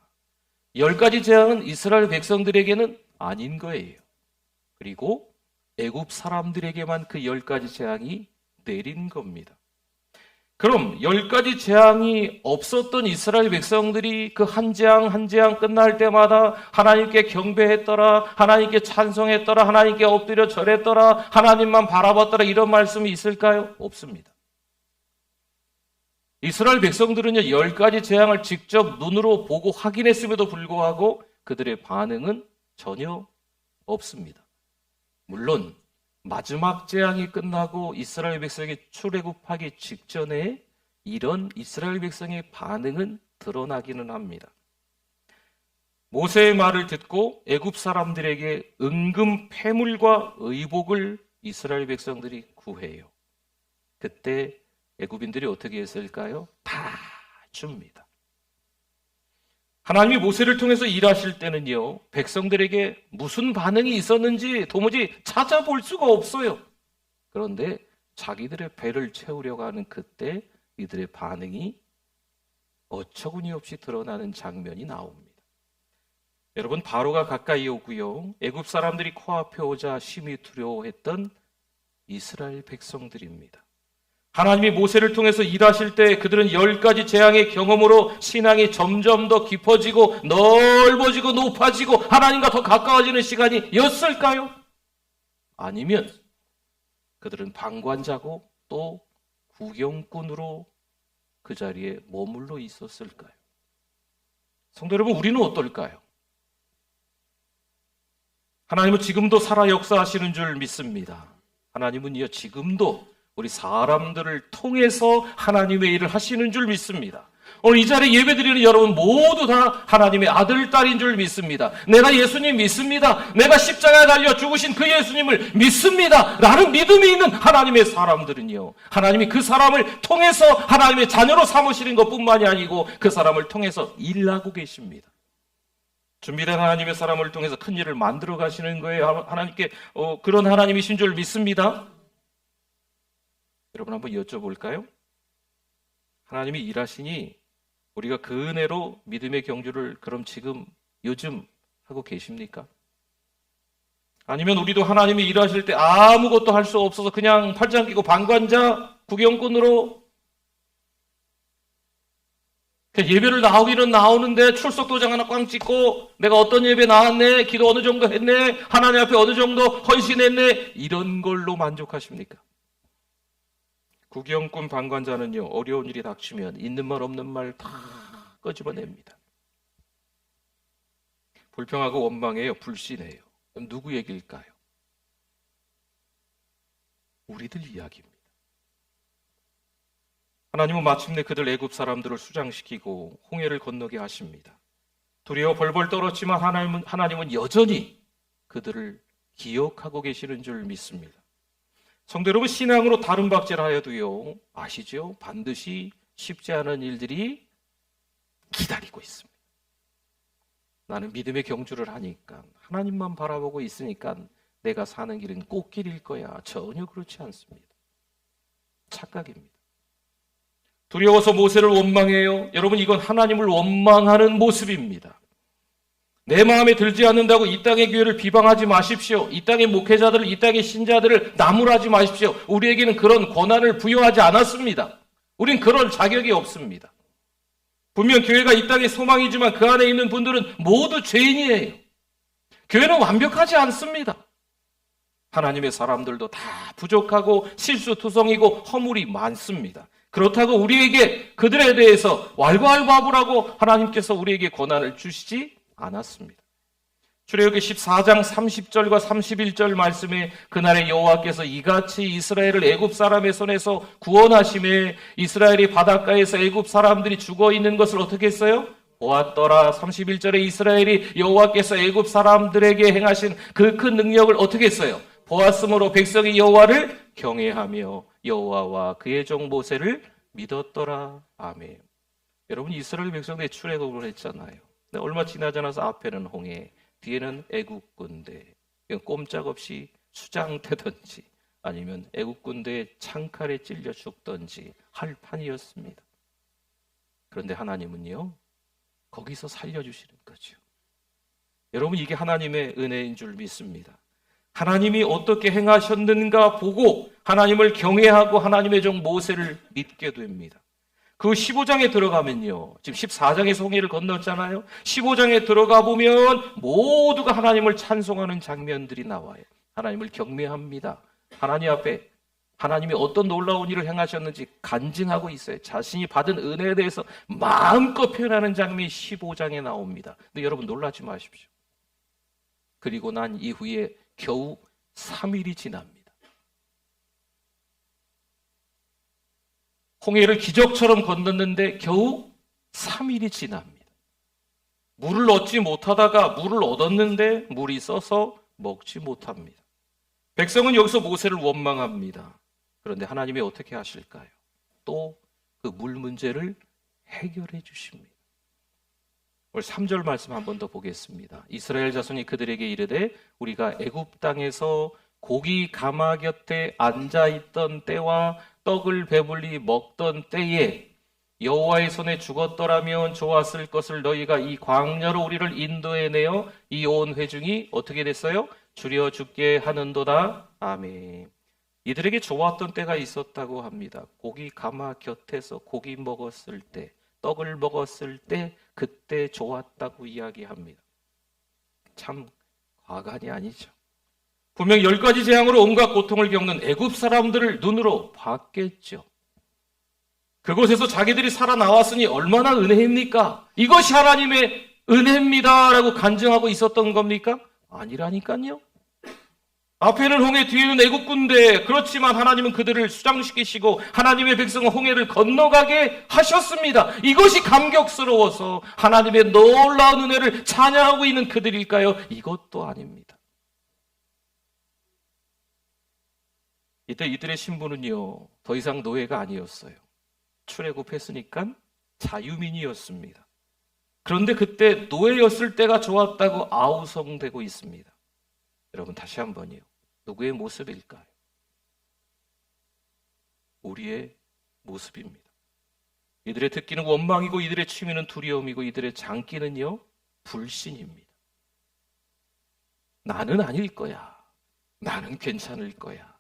10가지 재앙은 이스라엘 백성들에게는 아닌 거예요. 그리고 애굽 사람들에게만 그 10가지 재앙이 내린 겁니다. 그럼 10가지 재앙이 없었던 이스라엘 백성들이 그 한 재앙 한 재앙 끝날 때마다 하나님께 경배했더라, 하나님께 찬송했더라, 하나님께 엎드려 절했더라, 하나님만 바라봤더라 이런 말씀이 있을까요? 없습니다. 이스라엘 백성들은요 10가지 재앙을 직접 눈으로 보고 확인했음에도 불구하고 그들의 반응은 전혀 없습니다. 물론 마지막 재앙이 끝나고 이스라엘 백성이 출애굽하기 직전에 이런 이스라엘 백성의 반응은 드러나기는 합니다. 모세의 말을 듣고 애굽 사람들에게 은금 패물과 의복을 이스라엘 백성들이 구해요. 그때 애굽인들이 어떻게 했을까요? 다 줍니다. 하나님이 모세를 통해서 일하실 때는요, 백성들에게 무슨 반응이 있었는지 도무지 찾아볼 수가 없어요. 그런데 자기들의 배를 채우려고 하는 그때 이들의 반응이 어처구니 없이 드러나는 장면이 나옵니다. 여러분, 바로가 가까이 오고요, 애굽 사람들이 코앞에 오자 심히 두려워했던 이스라엘 백성들입니다. 하나님이 모세를 통해서 일하실 때 그들은 10가지 재앙의 경험으로 신앙이 점점 더 깊어지고 넓어지고 높아지고 하나님과 더 가까워지는 시간이 였을까요? 아니면 그들은 방관자고 또 구경꾼으로 그 자리에 머물러 있었을까요? 성도 여러분, 우리는 어떨까요? 하나님은 지금도 살아 역사하시는 줄 믿습니다. 하나님은요 지금도 우리 사람들을 통해서 하나님의 일을 하시는 줄 믿습니다. 오늘 이 자리에 예배드리는 여러분 모두 다 하나님의 아들, 딸인 줄 믿습니다. 내가 예수님 믿습니다. 내가 십자가에 달려 죽으신 그 예수님을 믿습니다. 라는 믿음이 있는 하나님의 사람들은요, 하나님이 그 사람을 통해서 하나님의 자녀로 삼으시는 것뿐만이 아니고 그 사람을 통해서 일하고 계십니다. 준비된 하나님의 사람을 통해서 큰 일을 만들어 가시는 거예요. 하나님께 그런 하나님이신 줄 믿습니다. 여러분 한번 여쭤볼까요? 하나님이 일하시니 우리가 그 은혜로 믿음의 경주를 그럼 지금 요즘 하고 계십니까? 아니면 우리도 하나님이 일하실 때 아무것도 할 수 없어서 그냥 팔짱 끼고 방관자, 구경꾼으로 예배를 나오기는 나오는데 출석 도장 하나 꽝 찍고 내가 어떤 예배 나왔네, 기도 어느 정도 했네, 하나님 앞에 어느 정도 헌신했네, 이런 걸로 만족하십니까? 구경꾼 방관자는요, 어려운 일이 닥치면 있는 말 없는 말 다 끄집어냅니다. 불평하고 원망해요. 불신해요. 그럼 누구 얘기일까요? 우리들 이야기입니다. 하나님은 마침내 그들 애굽 사람들을 수장시키고 홍해를 건너게 하십니다. 두려워 벌벌 떨었지만 하나님은 여전히 그들을 기억하고 계시는 줄 믿습니다. 성도 여러분, 신앙으로 다른 박질하여도요, 아시죠? 반드시 쉽지 않은 일들이 기다리고 있습니다. 나는 믿음의 경주를 하니까, 하나님만 바라보고 있으니까 내가 사는 길은 꽃길일 거야. 전혀 그렇지 않습니다. 착각입니다. 두려워서 모세를 원망해요. 여러분, 이건 하나님을 원망하는 모습입니다. 내 마음에 들지 않는다고 이 땅의 교회를 비방하지 마십시오. 이 땅의 목회자들을, 이 땅의 신자들을 나무라지 마십시오. 우리에게는 그런 권한을 부여하지 않았습니다. 우린 그럴 자격이 없습니다. 분명 교회가 이 땅의 소망이지만 그 안에 있는 분들은 모두 죄인이에요. 교회는 완벽하지 않습니다. 하나님의 사람들도 다 부족하고 실수투성이고 허물이 많습니다. 그렇다고 우리에게 그들에 대해서 왈가왈부하라고 하나님께서 우리에게 권한을 주시지 않았습니다. 출애굽기 14장 30절과 31절 말씀에 그날에 여호와께서 이같이 이스라엘을 애굽 사람의 손에서 구원하심에 이스라엘이 바닷가에서 애굽 사람들이 죽어 있는 것을 어떻게 했어요? 보았더라. 31절에 이스라엘이 여호와께서 애굽 사람들에게 행하신 그 큰 능력을 어떻게 했어요? 보았으므로 백성이 여호와를 경외하며 여호와와 그의 종 모세를 믿었더라. 아멘. 여러분, 이스라엘 백성들이 출애굽을 했잖아요. 얼마 지나지 않아서 앞에는 홍해, 뒤에는 애굽 군대. 꼼짝없이 수장되든지 아니면 애굽 군대의 창칼에 찔려 죽든지 할 판이었습니다. 그런데 하나님은요, 거기서 살려주시는 거죠. 여러분, 이게 하나님의 은혜인 줄 믿습니다. 하나님이 어떻게 행하셨는가 보고 하나님을 경외하고 하나님의 종 모세를 믿게 됩니다. 그 15장에 들어가면요, 지금 14장에서 홍해를 건넜잖아요. 15장에 들어가 보면 모두가 하나님을 찬송하는 장면들이 나와요. 하나님을 경외합니다. 하나님 앞에 하나님이 어떤 놀라운 일을 행하셨는지 간증하고 있어요. 자신이 받은 은혜에 대해서 마음껏 표현하는 장면이 15장에 나옵니다. 근데 여러분, 놀라지 마십시오. 그리고 난 이후에 겨우 3일이 지납니다. 홍해를 기적처럼 건넜는데 겨우 3일이 지납니다. 물을 얻지 못하다가 물을 얻었는데 물이 써서 먹지 못합니다. 백성은 여기서 모세를 원망합니다. 그런데 하나님이 어떻게 하실까요? 또 그 물 문제를 해결해 주십니다. 오늘 3절 말씀 한 번 더 보겠습니다. 이스라엘 자손이 그들에게 이르되 우리가 애굽 땅에서 고기 가마 곁에 앉아있던 때와 떡을 배불리 먹던 때에 여호와의 손에 죽었더라면 좋았을 것을 너희가 이 광야로 우리를 인도해내어 이 온 회중이 어떻게 됐어요? 줄여 죽게 하는도다. 아멘. 이들에게 좋았던 때가 있었다고 합니다. 고기 가마 곁에서 고기 먹었을 때, 떡을 먹었을 때 그때 좋았다고 이야기합니다. 참 과간이 아니죠. 분명 10가지 재앙으로 온갖 고통을 겪는 애굽 사람들을 눈으로 봤겠죠. 그곳에서 자기들이 살아나왔으니 얼마나 은혜입니까? 이것이 하나님의 은혜입니다 라고 간증하고 있었던 겁니까? 아니라니까요. 앞에는 홍해, 뒤에는 애굽 군대. 그렇지만 하나님은 그들을 수장시키시고 하나님의 백성은 홍해를 건너가게 하셨습니다. 이것이 감격스러워서 하나님의 놀라운 은혜를 찬양하고 있는 그들일까요? 이것도 아닙니다. 이때 이들의 신분은요, 더 이상 노예가 아니었어요. 출애굽했으니까 자유민이었습니다. 그런데 그때 노예였을 때가 좋았다고 아우성되고 있습니다. 여러분, 다시 한번요. 누구의 모습일까요? 우리의 모습입니다. 이들의 듣기는 원망이고 이들의 취미는 두려움이고 이들의 장기는요, 불신입니다. 나는 아닐 거야. 나는 괜찮을 거야.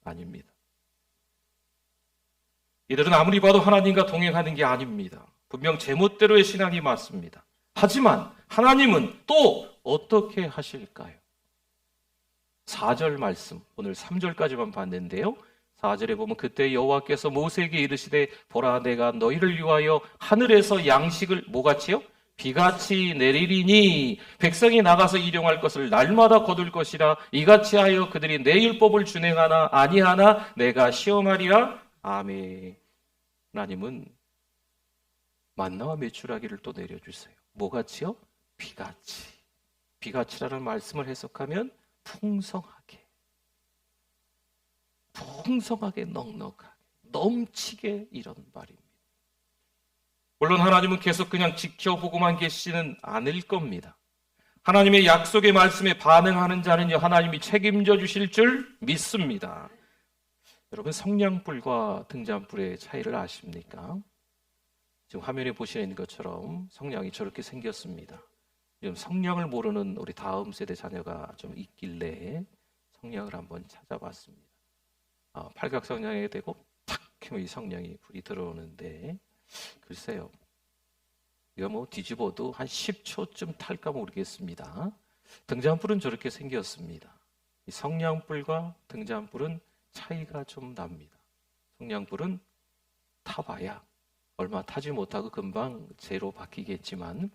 아닙니다. 이들은 아무리 봐도 하나님과 동행하는 게 아닙니다. 분명 제멋대로의 신앙이 맞습니다. 하지만 하나님은 또 어떻게 하실까요? 4절 말씀, 오늘 3절까지만 봤는데요. 4절에 보면 그때 여호와께서 모세에게 이르시되 보라 내가 너희를 위하여 하늘에서 양식을 뭐같이요? 비같이 내리리니 백성이 나가서 일용할 것을 날마다 거둘 것이라 이같이 하여 그들이 내 율법을 준행하나 아니하나 내가 시험하리라. 아멘. 하나님은 만나와 메추라기를 또 내려주세요. 뭐같이요? 비같이. 비같이라는 말씀을 해석하면 풍성하게 넉넉하게 넘치게 이런 말입니다. 물론 하나님은 계속 그냥 지켜보고만 계시지는 않을 겁니다. 하나님의 약속의 말씀에 반응하는 자는요, 하나님이 책임져 주실 줄 믿습니다. 여러분, 성냥불과 등잔불의 차이를 아십니까? 지금 화면에 보시는 것처럼 성냥이 저렇게 생겼습니다. 지금 성냥을 모르는 우리 다음 세대 자녀가 좀 있길래 성냥을 한번 찾아봤습니다. 팔각 성냥에 대고 탁 하면 이 성냥이 불이 들어오는데, 글쎄요, 이거 뭐 뒤집어도 한 10초쯤 탈까 모르겠습니다. 등잔불은 저렇게 생겼습니다. 이 성냥불과 등잔불은 차이가 좀 납니다. 성냥불은 타봐야 얼마 타지 못하고 금방 재로 바뀌겠지만,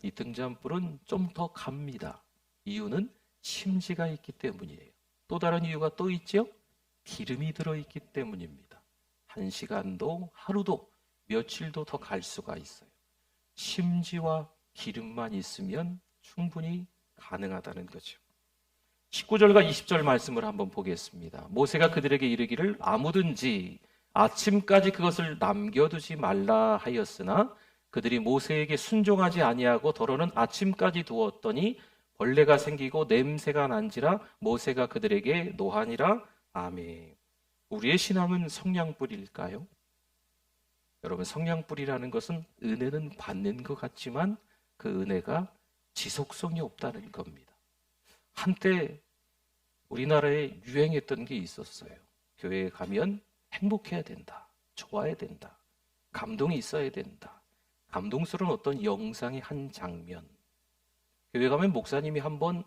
이 등잔불은 좀 더 갑니다. 이유는 심지가 있기 때문이에요. 또 다른 이유가 또 있죠? 기름이 들어있기 때문입니다. 1시간도 하루도 며칠도 더 갈 수가 있어요. 심지와 기름만 있으면 충분히 가능하다는 거죠. 19절과 20절 말씀을 한번 보겠습니다. 모세가 그들에게 이르기를 아무든지 아침까지 그것을 남겨두지 말라 하였으나 그들이 모세에게 순종하지 아니하고 더러는 아침까지 두었더니 벌레가 생기고 냄새가 난지라 모세가 그들에게 노하니라. 아멘. 우리의 신앙은 성냥불일까요? 여러분, 성냥불이라는 것은 은혜는 받는 것 같지만 그 은혜가 지속성이 없다는 겁니다. 한때 우리나라에 유행했던 게 있었어요. 교회에 가면 행복해야 된다, 좋아야 된다, 감동이 있어야 된다, 감동스러운 어떤 영상의 한 장면, 교회 가면 목사님이 한번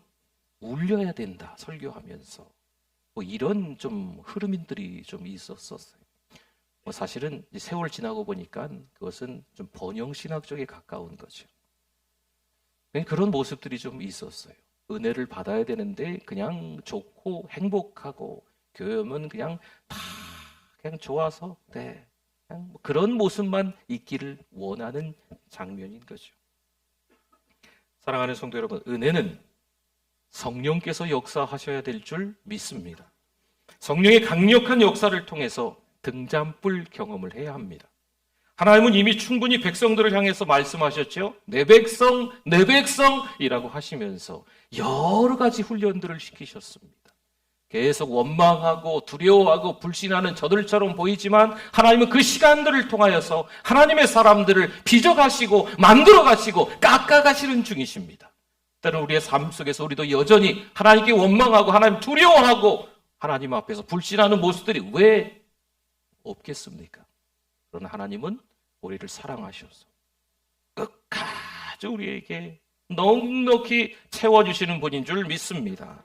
울려야 된다, 설교하면서, 뭐 이런 좀 흐름들이 좀 있었어요. 뭐 사실은 세월 지나고 보니까 그것은 좀 번영신학 쪽에 가까운 거죠. 그런 모습들이 좀 있었어요. 은혜를 받아야 되는데 그냥 좋고 행복하고 교회 오면 그냥 다 그냥 좋아서 그냥 뭐 그런 모습만 있기를 원하는 장면인 거죠. 사랑하는 성도 여러분, 은혜는 성령께서 역사하셔야 될 줄 믿습니다. 성령의 강력한 역사를 통해서 등잔불 경험을 해야 합니다. 하나님은 이미 충분히 백성들을 향해서 말씀하셨죠. 내 백성이라고 하시면서 여러 가지 훈련들을 시키셨습니다. 계속 원망하고 두려워하고 불신하는 저들처럼 보이지만 하나님은 그 시간들을 통하여서 하나님의 사람들을 빚어가시고 만들어가시고 깎아가시는 중이십니다. 때로는 우리의 삶 속에서 우리도 여전히 하나님께 원망하고 하나님 두려워하고 하나님 앞에서 불신하는 모습들이 왜 없겠습니까? 그러나 하나님은 우리를 사랑하셔서 끝까지 우리에게 넉넉히 채워주시는 분인 줄 믿습니다.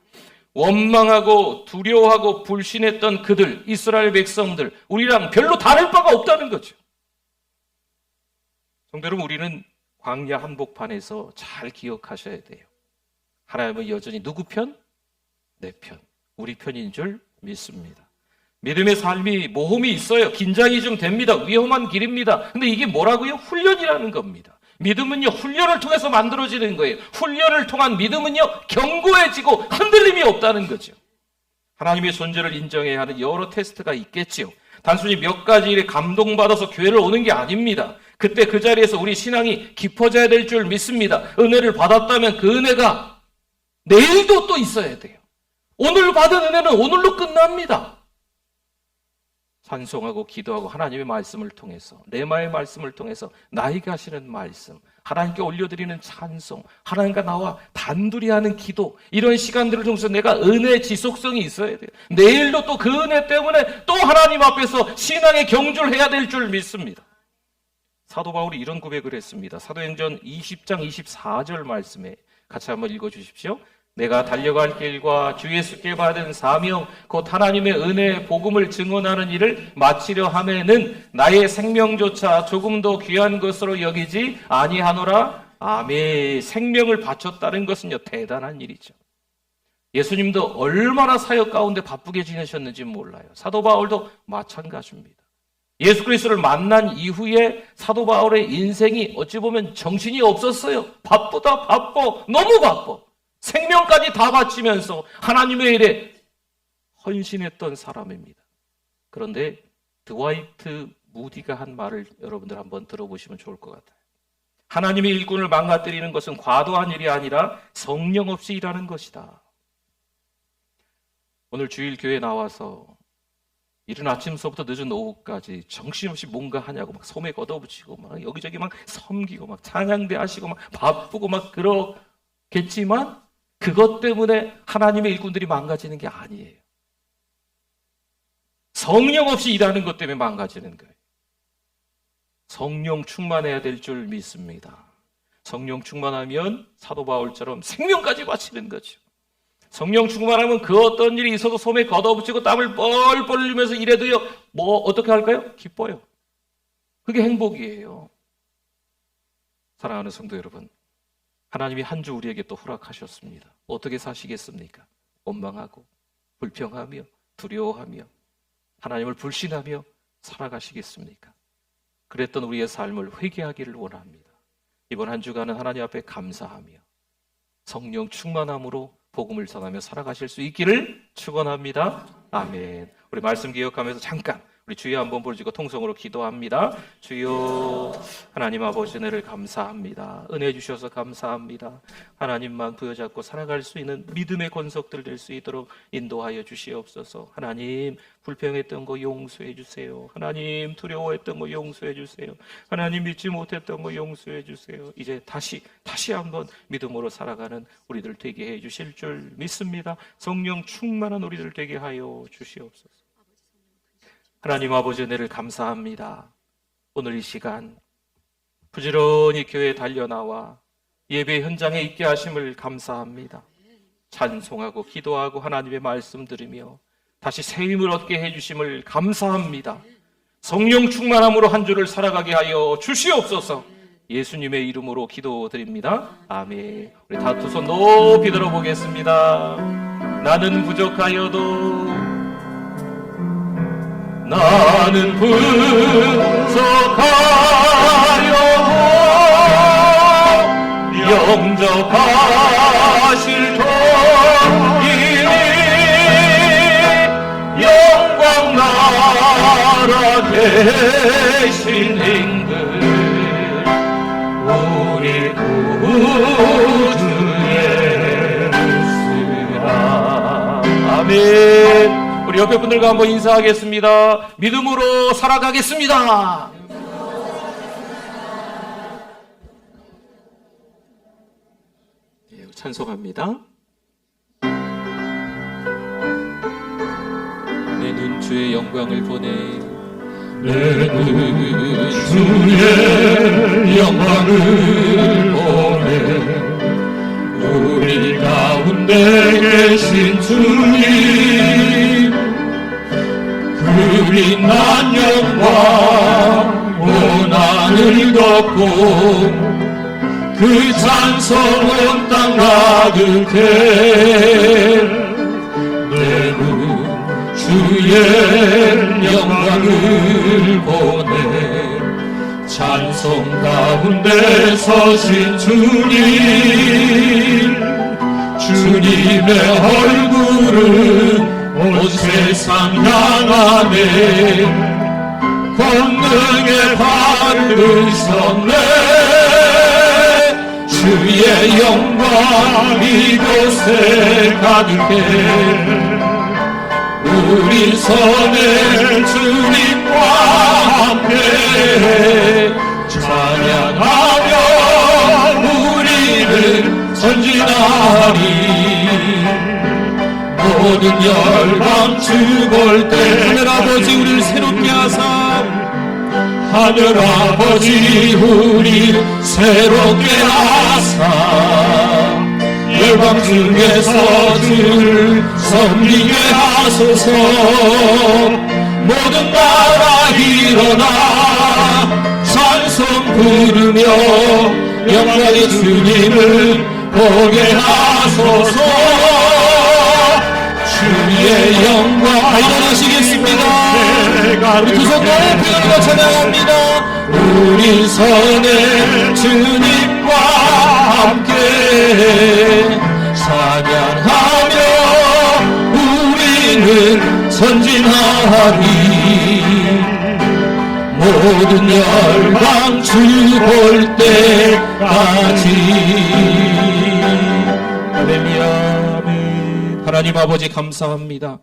원망하고 두려워하고 불신했던 그들, 이스라엘 백성들, 우리랑 별로 다를 바가 없다는 거죠. 성도 여러분, 우리는 광야 한복판에서 잘 기억하셔야 돼요. 하나님은 여전히 누구 편? 내 편, 우리 편인 줄 믿습니다. 믿음의 삶이 모험이 있어요. 긴장이 좀 됩니다. 위험한 길입니다. 근데 이게 뭐라고요? 훈련이라는 겁니다. 믿음은요, 훈련을 통해서 만들어지는 거예요. 훈련을 통한 믿음은요, 견고해지고 흔들림이 없다는 거죠. 하나님의 존재를 인정해야 하는 여러 테스트가 있겠지요. 단순히 몇 가지 일에 감동받아서 교회를 오는 게 아닙니다. 그때 그 자리에서 우리 신앙이 깊어져야 될 줄 믿습니다. 은혜를 받았다면 그 은혜가 내일도 또 있어야 돼요. 오늘 받은 은혜는 오늘로 끝납니다. 찬송하고 기도하고 하나님의 말씀을 통해서, 레마의 말씀을 통해서 나에게 하시는 말씀, 하나님께 올려드리는 찬송, 하나님과 나와 단둘이 하는 기도, 이런 시간들을 통해서 내가 은혜의 지속성이 있어야 돼요. 내일도 또 그 은혜 때문에 또 하나님 앞에서 신앙의 경주를 해야 될 줄 믿습니다. 사도 바울이 이런 고백을 했습니다. 사도행전 20장 24절 말씀에 같이 한번 읽어주십시오. 내가 달려갈 길과 주 예수께 받은 사명 곧 하나님의 은혜의 복음을 증언하는 일을 마치려 하면은 나의 생명조차 조금도 귀한 것으로 여기지 아니하노라. 생명을 바쳤다는 것은요, 대단한 일이죠. 예수님도 얼마나 사역 가운데 바쁘게 지내셨는지 몰라요. 사도 바울도 마찬가지입니다. 예수 그리스도를 만난 이후에 사도 바울의 인생이 어찌 보면 정신이 없었어요. 바쁘다, 바빠, 너무 바빠. 생명까지 다 바치면서 하나님의 일에 헌신했던 사람입니다. 그런데 드와이트 무디가 한 말을 여러분들 한번 들어보시면 좋을 것 같아요. 하나님의 일꾼을 망가뜨리는 것은 과도한 일이 아니라 성령 없이 일하는 것이다. 오늘 주일 교회 나와서 이른 아침서부터 늦은 오후까지 정신없이 뭔가 하냐고 막 소매 걷어붙이고 막 여기저기 막 섬기고 막 찬양대 하시고 막 바쁘고 막 그러겠지만 그것 때문에 하나님의 일꾼들이 망가지는 게 아니에요. 성령 없이 일하는 것 때문에 망가지는 거예요. 성령 충만해야 될 줄 믿습니다. 성령 충만하면 사도 바울처럼 생명까지 바치는 거죠. 성령 충만하면 그 어떤 일이 있어도 소매 걷어붙이고 땀을 뻘뻘 흘리면서 일해도요, 어떻게 할까요? 기뻐요. 그게 행복이에요. 사랑하는 성도 여러분, 하나님이 한 주 우리에게 또 허락하셨습니다. 어떻게 사시겠습니까? 원망하고 불평하며 두려워하며 하나님을 불신하며 살아가시겠습니까? 그랬던 우리의 삶을 회개하기를 원합니다. 이번 한 주간은 하나님 앞에 감사하며 성령 충만함으로 복음을 전하며 살아가실 수 있기를 축원합니다. 아멘. 우리 말씀 기억하면서 잠깐 우리 주여 한번 부르시고 통성으로 기도합니다. 주여, 하나님 아버지 은혜를 감사합니다. 은혜 주셔서 감사합니다. 하나님만 부여잡고 살아갈 수 있는 믿음의 권속들 될 수 있도록 인도하여 주시옵소서. 하나님, 불평했던 거 용서해 주세요. 하나님, 두려워했던 거 용서해 주세요. 하나님, 믿지 못했던 거 용서해 주세요. 이제 다시 한번 믿음으로 살아가는 우리들 되게 해 주실 줄 믿습니다. 성령 충만한 우리들 되게 하여 주시옵소서. 하나님 아버지 은혜를 감사합니다. 오늘 이 시간 부지런히 교회에 달려나와 예배 현장에 있게 하심을 감사합니다. 찬송하고 기도하고 하나님의 말씀 들으며 다시 새 힘을 얻게 해주심을 감사합니다. 성령 충만함으로 한 주를 살아가게 하여 주시옵소서. 예수님의 이름으로 기도드립니다. 아멘. 우리 다 두 손 높이 들어보겠습니다. 나는 부족하여도 나는 부족하여도 영접하실 통일이 영광 나라 대신 행들 우리 구주의 쓰라. 아멘. 우리 옆에 분들과 한번 인사하겠습니다. 믿음으로 살아가겠습니다. 네, 찬송합니다. 내 눈 주의 영광을 보내 내 눈 주의 영광을 보내 우리 가운데 계신 주님 그린 난 영광 고난을 덮고 그 찬송은 땅 가득해 내 눈 주의 영광을 보내 찬송 가운데 서신 주님의 얼굴은 온 세상 향하네 권능의 발을 드셨네 주의 영광 이곳에 가득해 우리 손에 주님과 함께 찬양하며 우리는 전진하리 모든 열방 주볼 때 하늘 아버지 우리를 새롭게 하사 하늘 아버지 우리 새롭게 하사 열방 중에서 주를 섬기게 하소서 모든 나라 일어나 찬송 부르며 영광의 주님을 보게 하소서. 주의 영광 일어나시겠습니다. 우리 두 손 높이 들고 찬양합니다. 우리 선의 주님과 함께 찬양하며 우리는 전진하리. 모든 열방 주 볼 때까지. 할렐루야. 아멘. 하나님 아버지 감사합니다.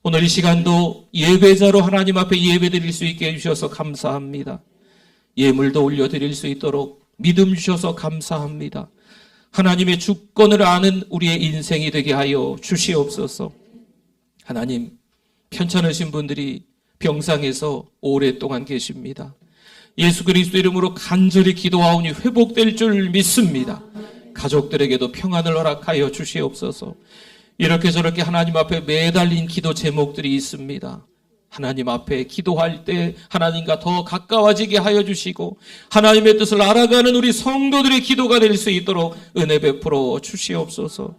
오늘 이 시간도 예배자로 하나님 앞에 예배드릴 수 있게 해주셔서 감사합니다. 예물도 올려드릴 수 있도록 믿음 주셔서 감사합니다. 하나님의 주권을 아는 우리의 인생이 되게 하여 주시옵소서. 하나님, 편찮으신 분들이 병상에서 오랫동안 계십니다. 예수 그리스도 이름으로 간절히 기도하오니 회복될 줄 믿습니다. 가족들에게도 평안을 허락하여 주시옵소서. 이렇게 저렇게 하나님 앞에 매달린 기도 제목들이 있습니다. 하나님 앞에 기도할 때 하나님과 더 가까워지게 하여 주시고 하나님의 뜻을 알아가는 우리 성도들의 기도가 될 수 있도록 은혜 베풀어 주시옵소서.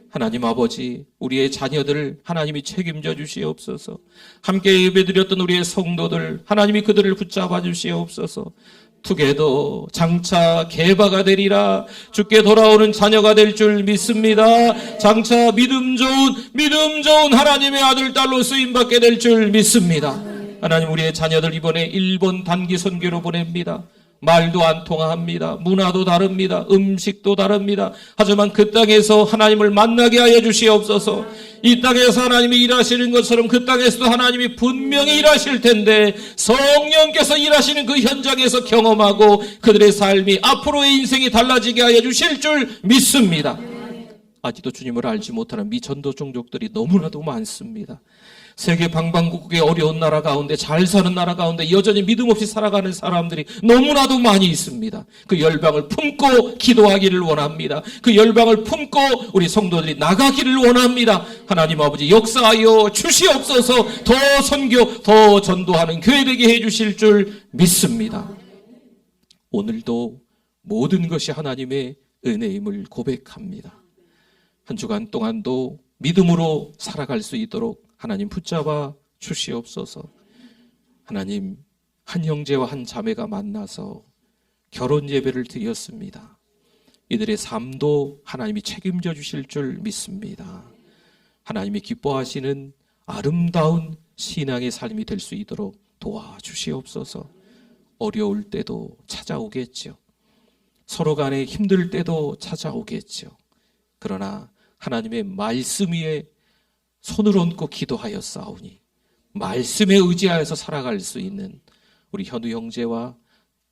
하나님 아버지, 우리의 자녀들을 하나님이 책임져 주시옵소서. 함께 예배드렸던 우리의 성도들 하나님이 그들을 붙잡아 주시옵소서. 투게더 장차 개바가 되리라. 주께 돌아오는 자녀가 될 줄 믿습니다. 장차 믿음 좋은 하나님의 아들 딸로 쓰임받게 될 줄 믿습니다. 하나님, 우리의 자녀들 이번에 일본 단기 선교로 보냅니다. 말도 안 통합니다. 문화도 다릅니다. 음식도 다릅니다. 하지만 그 땅에서 하나님을 만나게 하여 주시옵소서. 이 땅에서 하나님이 일하시는 것처럼 그 땅에서도 하나님이 분명히 일하실 텐데 성령께서 일하시는 그 현장에서 경험하고 그들의 삶이 앞으로의 인생이 달라지게 하여 주실 줄 믿습니다. 아직도 주님을 알지 못하는 미전도 종족들이 너무나도 많습니다. 세계 방방곡곡의 어려운 나라 가운데, 잘 사는 나라 가운데 여전히 믿음 없이 살아가는 사람들이 너무나도 많이 있습니다. 그 열방을 품고 기도하기를 원합니다. 그 열방을 품고 우리 성도들이 나가기를 원합니다. 하나님 아버지, 역사하여 주시옵소서. 더 선교, 더 전도하는 교회 되게 해주실 줄 믿습니다. 오늘도 모든 것이 하나님의 은혜임을 고백합니다. 한 주간 동안도 믿음으로 살아갈 수 있도록 하나님 붙잡아 주시옵소서. 하나님, 한 형제와 한 자매가 만나서 결혼 예배를 드렸습니다. 이들의 삶도 하나님이 책임져 주실 줄 믿습니다. 하나님이 기뻐하시는 아름다운 신앙의 삶이 될 수 있도록 도와주시옵소서. 어려울 때도 찾아오겠죠. 서로 간에 힘들 때도 찾아오겠죠. 그러나 하나님의 말씀 위에 손을 얹고 기도하였사오니 말씀에 의지하여서 살아갈 수 있는 우리 현우 형제와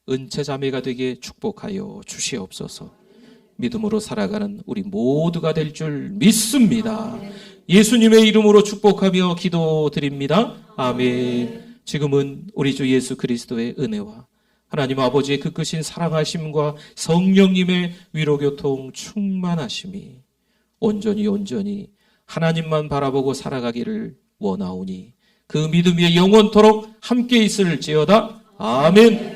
은채 자매가 되게 축복하여 주시옵소서. 믿음으로 살아가는 우리 모두가 될 줄 믿습니다. 예수님의 이름으로 축복하며 기도드립니다. 아멘. 지금은 우리 주 예수 그리스도의 은혜와 하나님 아버지의 그 크신 사랑하심과 성령님의 위로교통 충만하심이 온전히 하나님만 바라보고 살아가기를 원하오니 그 믿음이 영원토록 함께 있을지어다. 아멘.